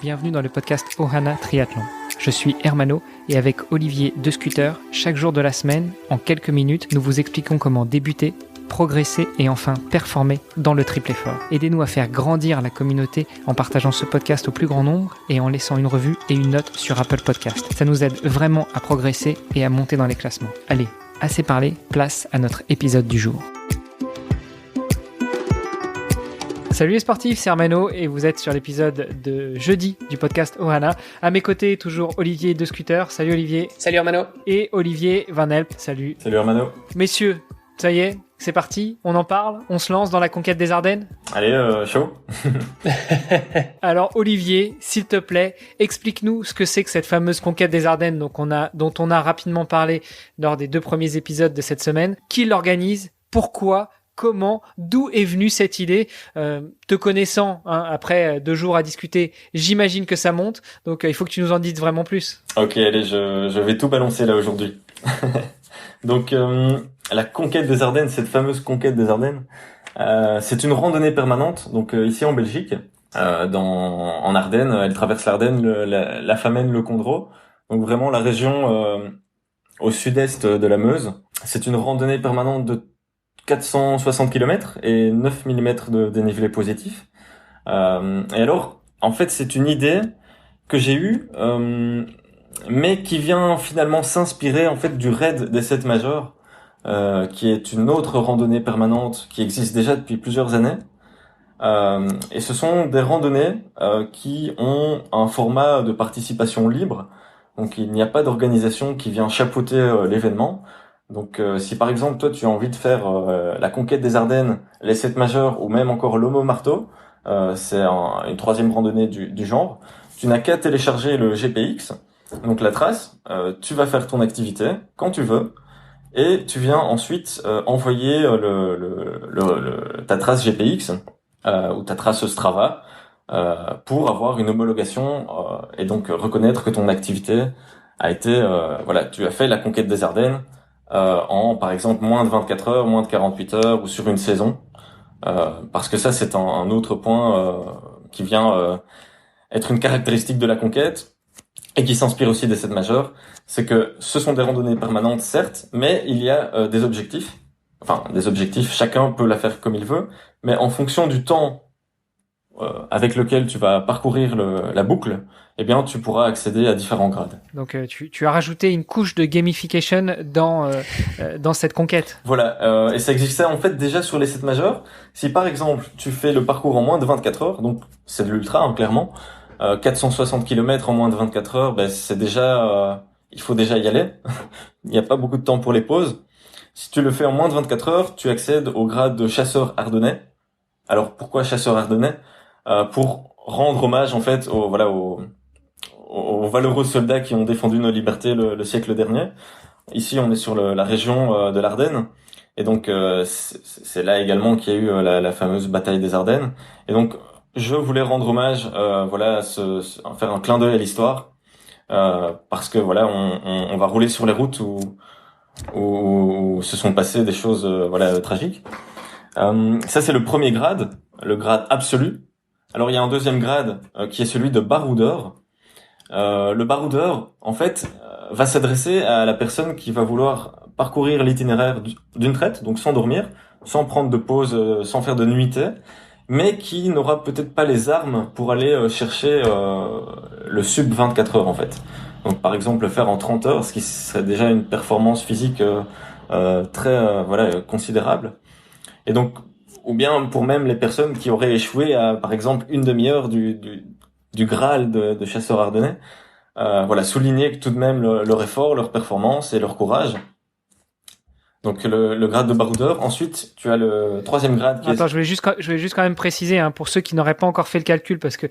bienvenue dans le podcast Ohana Triathlon. Je suis Hermano et avec Olivier de Scooter, chaque jour de la semaine, en quelques minutes, nous vous expliquons comment débuter, progresser et enfin performer dans le triple effort. Aidez-nous à faire grandir la communauté en partageant ce podcast au plus grand nombre et en laissant une revue et une note sur Apple Podcast. Ça nous aide vraiment à progresser et à monter dans les classements. Allez, assez parlé, place à notre épisode du jour. Salut les sportifs, c'est Hermano et vous êtes sur l'épisode de jeudi du podcast Ohana. À mes côtés, toujours Olivier de Scooter. Salut Olivier. Salut Hermano. Et Olivier Van Help. Salut. Salut Hermano. Messieurs, ça y est, c'est parti, on en parle, on se lance dans la conquête des Ardennes. Allez, chaud. Alors Olivier, s'il te plaît, explique-nous ce que c'est que cette fameuse conquête des Ardennes dont on a rapidement parlé lors des 2 premiers épisodes de cette semaine. Qui l'organise? Pourquoi? Comment, d'où est venue cette idée? Te connaissant, après 2 jours à discuter, j'imagine que ça monte. Donc, il faut que tu nous en dises vraiment plus. Ok, allez, je vais tout balancer là aujourd'hui. Donc, la conquête des Ardennes, cette fameuse conquête des Ardennes, c'est une randonnée permanente. Donc, ici en Belgique, en Ardennes, elle traverse l'Ardenne, la Famenne, le Condro. Donc, vraiment la région au sud-est de la Meuse. C'est une randonnée permanente de 460 km et 9 mm de dénivelé positif. Et alors, en fait, c'est une idée que j'ai eue, mais qui vient finalement s'inspirer en fait du raid des 7 majors, qui est une autre randonnée permanente qui existe déjà depuis plusieurs années. Et ce sont des randonnées qui ont un format de participation libre. Donc, il n'y a pas d'organisation qui vient chapeauter l'événement. Donc, si par exemple toi tu as envie de faire la conquête des Ardennes, les 7 majeurs ou même encore l'Homo Marteau, c'est une 3e randonnée du genre, tu n'as qu'à télécharger le GPX, donc la trace, tu vas faire ton activité quand tu veux et tu viens ensuite envoyer ta trace GPX ou ta trace Strava pour avoir une homologation et donc reconnaître que ton activité a été tu as fait la conquête des Ardennes en par exemple moins de 24 heures, moins de 48 heures ou sur une saison, parce que ça c'est un autre point qui vient être une caractéristique de la conquête et qui s'inspire aussi des 7 majeurs, c'est que ce sont des randonnées permanentes certes, mais il y a des objectifs, chacun peut la faire comme il veut, mais en fonction du temps avec lequel tu vas parcourir la boucle, eh bien tu pourras accéder à différents grades. Donc tu as rajouté une couche de gamification dans cette conquête. Voilà, et ça existait en fait déjà sur les 7 majeurs. Si par exemple tu fais le parcours en moins de 24 heures, donc c'est de l'ultra clairement, 460 km en moins de 24 heures, c'est déjà il faut déjà y aller. Il n'y a pas beaucoup de temps pour les pauses. Si tu le fais en moins de 24 heures, tu accèdes au grade de chasseur ardennais. Alors pourquoi chasseur ardennais? Pour rendre hommage en fait aux valeureux soldats qui ont défendu nos libertés le siècle dernier. Ici, on est sur la région de l'Ardenne, et donc c'est là également qu'il y a eu la fameuse bataille des Ardennes. Et donc, je voulais rendre hommage, faire un clin d'œil à l'histoire, parce que on va rouler sur les routes où se sont passées des choses tragiques. Ça, c'est le premier grade, le grade absolu. Alors, il y a un deuxième grade qui est celui de baroudeur. Le baroudeur, en fait, va s'adresser à la personne qui va vouloir parcourir l'itinéraire d'une traite, donc sans dormir, sans prendre de pause, sans faire de nuitée, mais qui n'aura peut-être pas les armes pour aller chercher le sub 24 heures, en fait. Donc, par exemple, le faire en 30 heures, ce qui serait déjà une performance physique très considérable. Et donc, ou bien pour même les personnes qui auraient échoué à, par exemple, une demi-heure du Graal de chasseurs ardennais, souligner que tout de même leur effort, leur performance et leur courage. Donc le grade de baroudeur. Ensuite, tu as le 3e grade qui je voulais juste quand même préciser pour ceux qui n'auraient pas encore fait le calcul, parce que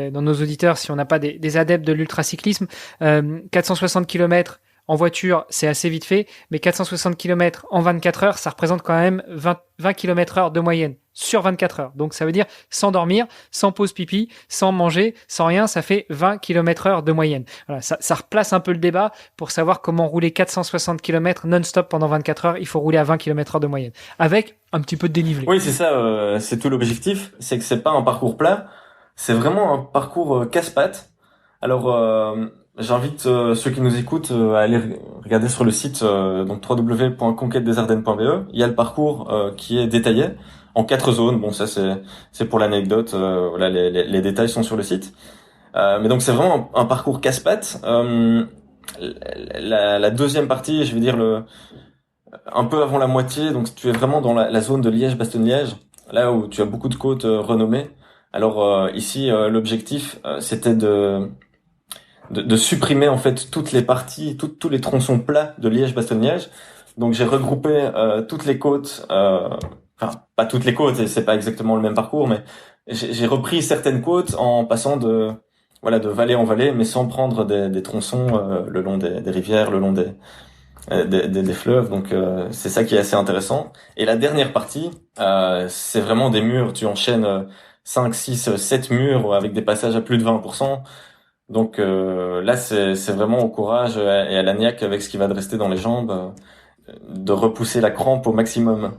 dans nos auditeurs, si on n'a pas des adeptes de l'ultracyclisme, 460 km en voiture, c'est assez vite fait, mais 460 km en 24 heures, ça représente quand même 20 km/h de moyenne sur 24 heures. Donc ça veut dire sans dormir, sans pause pipi, sans manger, sans rien, ça fait 20 km/h de moyenne. Voilà, ça replace un peu le débat pour savoir comment rouler 460 km non-stop pendant 24 heures. Il faut rouler à 20 km/h de moyenne, avec un petit peu de dénivelé. Oui, c'est ça, c'est tout l'objectif, c'est que c'est pas un parcours plat. C'est vraiment un parcours casse-pattes. Alors, j'invite ceux qui nous écoutent à aller regarder sur le site donc www.conquêtedesardennes.be. Il y a le parcours qui est détaillé en 4 zones. Bon, ça c'est pour l'anecdote. Voilà, les détails sont sur le site. Mais donc c'est vraiment un parcours casse-pattes. La deuxième partie, je vais dire un peu avant la moitié, donc tu es vraiment dans la zone de Liège-Bastogne-Liège, là où tu as beaucoup de côtes renommées. Alors ici, l'objectif, c'était de supprimer en fait toutes les parties, tous les tronçons plats de Liège-Bastogne-Liège. Donc j'ai regroupé toutes les côtes, enfin pas toutes les côtes, et c'est pas exactement le même parcours, mais j'ai repris certaines côtes en passant de vallée en vallée, mais sans prendre des tronçons le long des rivières, le long des fleuves. Donc c'est ça qui est assez intéressant. Et la dernière partie, c'est vraiment des murs. Tu enchaînes 5, 6, 7 murs avec des passages à plus de 20%. Donc là, c'est vraiment au courage et à la niaque avec ce qui va te rester dans les jambes, de repousser la crampe au maximum.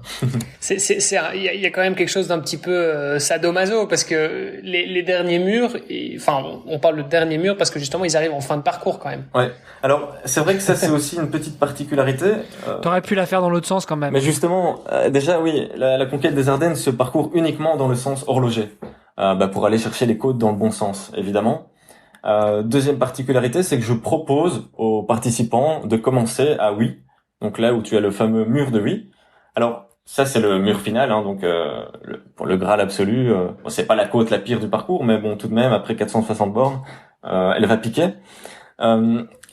Il y a quand même quelque chose d'un petit peu sadomaso parce que les derniers murs, enfin, on parle de derniers murs parce que justement ils arrivent en fin de parcours quand même. Ouais. Alors c'est vrai que ça c'est aussi une petite particularité. T'aurais pu la faire dans l'autre sens quand même. Mais justement, déjà oui, la conquête des Ardennes se parcourt uniquement dans le sens horloger, pour aller chercher les côtes dans le bon sens, évidemment. Deuxième particularité, c'est que je propose aux participants de commencer à Oui, donc là où tu as le fameux mur de Oui. Alors ça c'est le mur final, hein, donc pour le Graal absolu, bon, c'est pas la côte la pire du parcours, mais bon tout de même après 460 bornes, elle va piquer.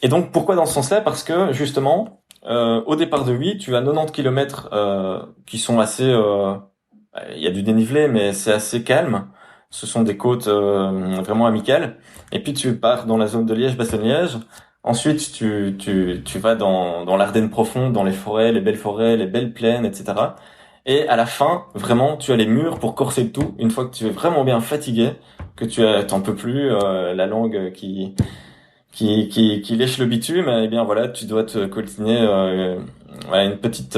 Et donc pourquoi dans ce sens-là? Parce que justement au départ de Oui, tu as 90 km qui sont assez, il y a du dénivelé, mais c'est assez calme. Ce sont des côtes vraiment amicales. Et puis tu pars dans la zone de Liège-Bastogne-Liège. Ensuite, tu vas dans l'Ardenne profonde, dans les forêts, les belles plaines, etc. Et à la fin, vraiment, tu as les murs pour corser le tout. Une fois que tu es vraiment bien fatigué, que t'en peux plus, la langue qui lèche le bitume, eh bien voilà, tu dois te coltiner voilà, une petite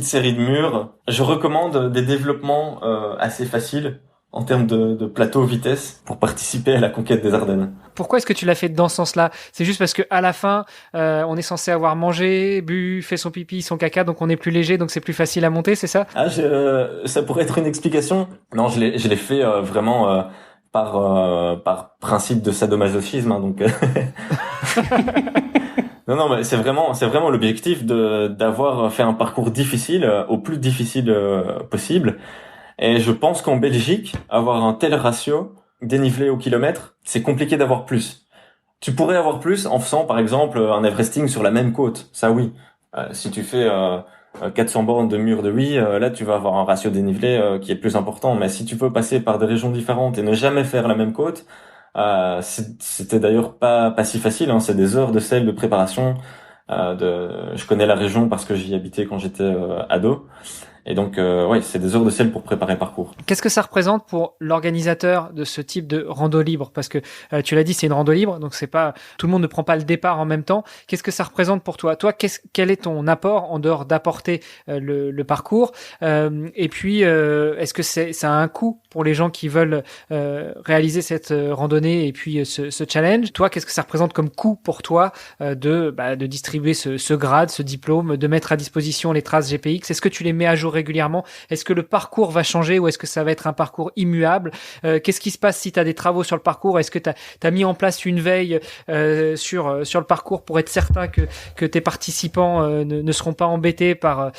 série de murs. Je recommande des développements assez faciles en termes de plateau vitesse pour participer à la conquête des Ardennes. Pourquoi est-ce que tu l'as fait dans ce sens-là? C'est juste parce que à la fin, on est censé avoir mangé, bu, fait son pipi, son caca, donc on est plus léger, donc c'est plus facile à monter, c'est ça? Ah, ça pourrait être une explication. Non, je l'ai fait vraiment par principe de sadomasochisme, hein, donc. Non, mais c'est vraiment l'objectif d'avoir fait un parcours difficile, au plus difficile possible. Et je pense qu'en Belgique, avoir un tel ratio dénivelé au kilomètre, c'est compliqué d'avoir plus. Tu pourrais avoir plus en faisant, par exemple, un Everesting sur la même côte. Ça, oui. Si tu fais 400 bornes de mur de oui, là, tu vas avoir un ratio dénivelé qui est plus important. Mais si tu peux passer par des régions différentes et ne jamais faire la même côte, c'était d'ailleurs pas si facile, hein. C'est des heures de selle de préparation. Je connais la région parce que j'y habitais quand j'étais ado. Et donc, ouais, c'est des heures de selle pour préparer le parcours. Qu'est-ce que ça représente pour l'organisateur de ce type de rando libre? Parce que tu l'as dit, c'est une rando libre, donc c'est pas tout le monde ne prend pas le départ en même temps. Qu'est-ce que ça représente pour toi? Toi, quel est ton apport en dehors d'apporter le parcours? Et puis, est-ce que ça a un coût pour les gens qui veulent réaliser cette randonnée et puis ce challenge? Toi, qu'est-ce que ça représente comme coût pour toi de distribuer ce grade, ce diplôme, de mettre à disposition les traces GPX? Est-ce que tu les mets à jour régulièrement? Est-ce que le parcours va changer ou est-ce que ça va être un parcours immuable? Qu'est-ce qui se passe si tu as des travaux sur le parcours? Est-ce que tu as mis en place une veille sur le parcours pour être certain que tes participants ne seront pas embêtés par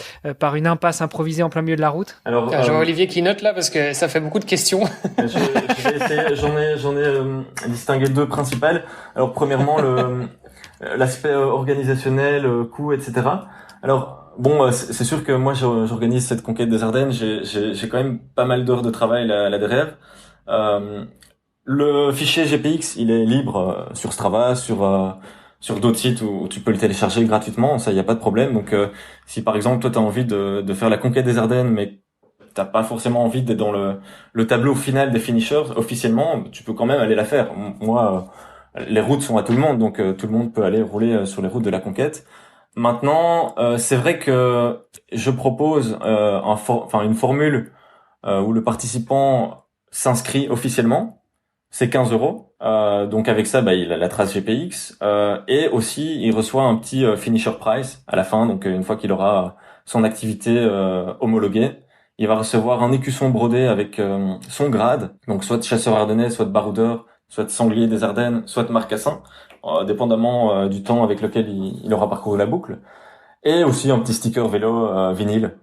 une impasse improvisée en plein milieu de la route? Alors, je vois Olivier qui note là parce que ça fait beaucoup de questions. Je vais essayer, j'en ai distingué deux principales. Alors premièrement, l'aspect organisationnel, coût, etc. Alors bon, c'est sûr que moi j'organise cette conquête des Ardennes, j'ai quand même pas mal d'heures de travail là derrière. Le fichier GPX, il est libre sur Strava, sur d'autres sites où tu peux le télécharger gratuitement, ça y a pas de problème. Donc si par exemple toi t'as envie de faire la conquête des Ardennes mais t'as pas forcément envie d'être dans le tableau final des finishers officiellement, tu peux quand même aller la faire. Moi les routes sont à tout le monde, donc tout le monde peut aller rouler sur les routes de la conquête. Maintenant, c'est vrai que je propose une formule où le participant s'inscrit officiellement, c'est 15 €. Donc avec ça, il a la trace GPX et aussi il reçoit un petit finisher prize à la fin. Donc une fois qu'il aura son activité homologuée, il va recevoir un écusson brodé avec son grade, donc soit de chasseur ardennais, soit de baroudeur, soit de sanglier des Ardennes, soit de marcassin, dépendamment du temps avec lequel il aura parcouru la boucle. Et aussi un petit sticker vélo vinyle.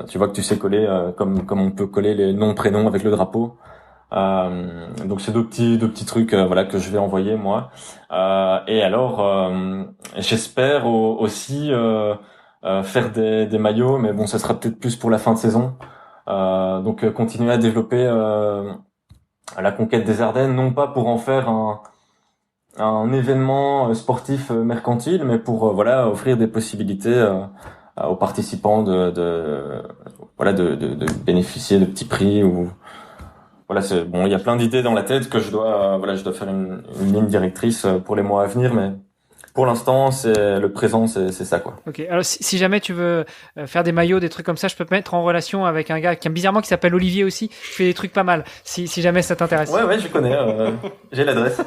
Tu vois que tu sais coller comme on peut coller les noms prénoms avec le drapeau. Donc c'est deux petits trucs que je vais envoyer moi. Et alors j'espère aussi faire des maillots, mais bon ça sera peut-être plus pour la fin de saison. Donc continuer à développer la conquête des Ardennes, non pas pour en faire un événement sportif mercantile, mais pour offrir des possibilités aux participants de bénéficier de petits prix ou c'est bon. Il y a plein d'idées dans la tête que je dois faire une ligne directrice pour les mois à venir, mais pour l'instant, c'est le présent, c'est ça quoi. Ok. Alors si jamais tu veux faire des maillots, des trucs comme ça, je peux te mettre en relation avec un gars qui s'appelle Olivier aussi. Je fais des trucs pas mal. Si jamais ça t'intéresse. Ouais, je connais. J'ai l'adresse.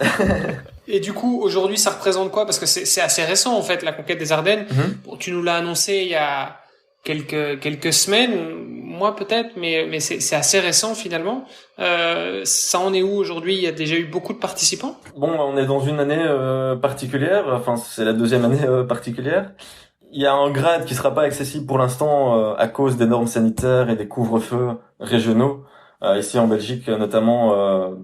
Et du coup, aujourd'hui, ça représente quoi? Parce que c'est assez récent en fait, la conquête des Ardennes. Bon, tu nous l'as annoncé il y a quelques semaines, mois peut-être, mais c'est assez récent finalement. Ça en est où aujourd'hui? Il y a déjà eu beaucoup de participants? Bon, on est dans une année particulière. Enfin, c'est la deuxième année particulière. Il y a un grade qui sera pas accessible pour l'instant à cause des normes sanitaires et des couvre-feux régionaux. Ici en Belgique, notamment.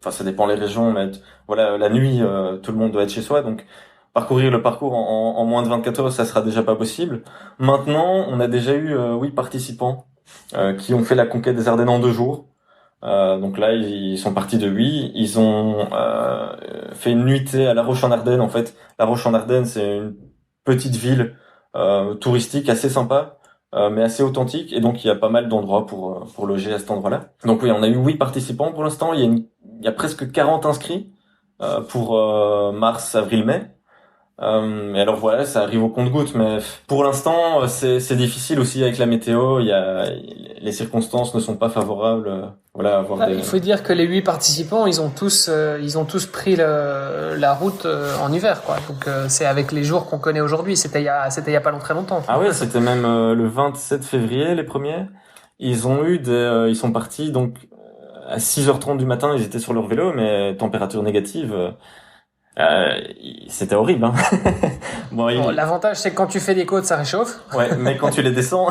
Ça dépend les régions, mais la nuit, tout le monde doit être chez soi, donc parcourir le parcours en moins de 24 heures, ça sera déjà pas possible. Maintenant, on a déjà eu 8 participants qui ont fait la conquête des Ardennes en 2 jours. Donc là, ils sont partis de 8. Ils ont fait une nuitée à La Roche-en-Ardenne. En fait, La Roche-en-Ardenne, c'est une petite ville touristique assez sympa, mais assez authentique. Et donc, il y a pas mal d'endroits pour loger à cet endroit-là. Donc oui, on a eu 8 participants pour l'instant. Il y a presque 40 inscrits pour mars, avril, mai. Et alors ça arrive au compte-gouttes, mais pour l'instant c'est difficile aussi avec la météo. Les circonstances ne sont pas favorables. Il faut dire que les 8 participants, ils ont tous pris la route en hiver, quoi. Donc c'est avec les jours qu'on connaît aujourd'hui. C'était il y a pas très longtemps. Ah ouais, c'était même le 27 février les premiers. Ils sont partis donc à 6h30 du matin. Ils étaient sur leur vélo, mais température négative. C'était horrible, hein. L'avantage c'est que quand tu fais des côtes ça réchauffe. Ouais, mais quand tu les descends,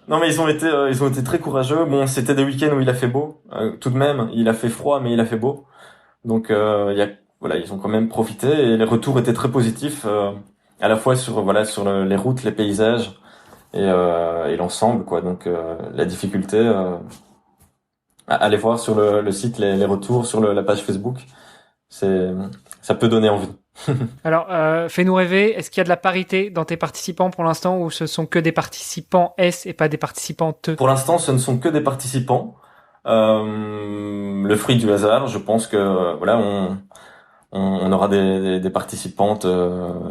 non mais ils ont été très courageux. Bon, c'était des week-ends où il a fait beau, tout de même, il a fait froid mais il a fait beau. Donc ils ont quand même profité et les retours étaient très positifs à la fois sur les routes, les paysages et l'ensemble quoi. Donc la difficulté allez voir sur le site les retours sur la page Facebook. Ça peut donner envie. Alors, fais-nous rêver, est-ce qu'il y a de la parité dans tes participants pour l'instant ou ce sont que des participants S et pas des participants T? Pour l'instant, ce ne sont que des participants. Le fruit du hasard, je pense que on aura des participantes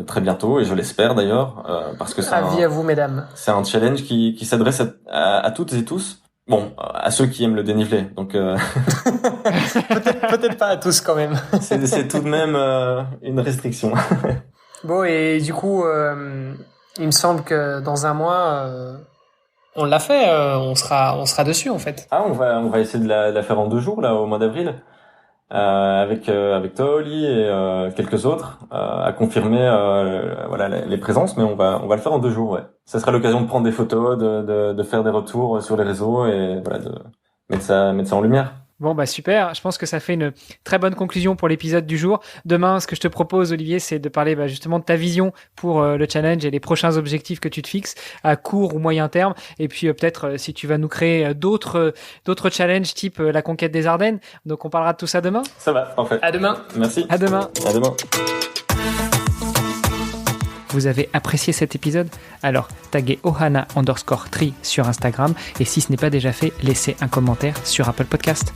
très bientôt et je l'espère d'ailleurs parce que avis à vous mesdames. C'est un challenge qui s'adresse à toutes et tous. Bon, à ceux qui aiment le dénivelé, donc peut-être pas à tous quand même. c'est tout de même une restriction. Bon, et du coup, il me semble que dans un mois, on l'a fait, on sera dessus en fait. Ah, on va essayer de la faire en 2 jours là, au mois d'avril, avec toi, Oli, et quelques autres, à confirmer les présences, mais on va le faire en 2 jours, ouais. Ça sera l'occasion de prendre des photos, de faire des retours sur les réseaux et de mettre ça en lumière. Bon, super. Je pense que ça fait une très bonne conclusion pour l'épisode du jour. Demain, ce que je te propose, Olivier, c'est de parler justement de ta vision pour le challenge et les prochains objectifs que tu te fixes à court ou moyen terme. Et puis peut-être si tu vas nous créer d'autres challenges type la conquête des Ardennes. Donc on parlera de tout ça demain. Ça va, parfait. À demain. Merci. À demain. À demain. Vous avez apprécié cet épisode? Alors taguez Ohana_Tree sur Instagram et si ce n'est pas déjà fait, laissez un commentaire sur Apple Podcast.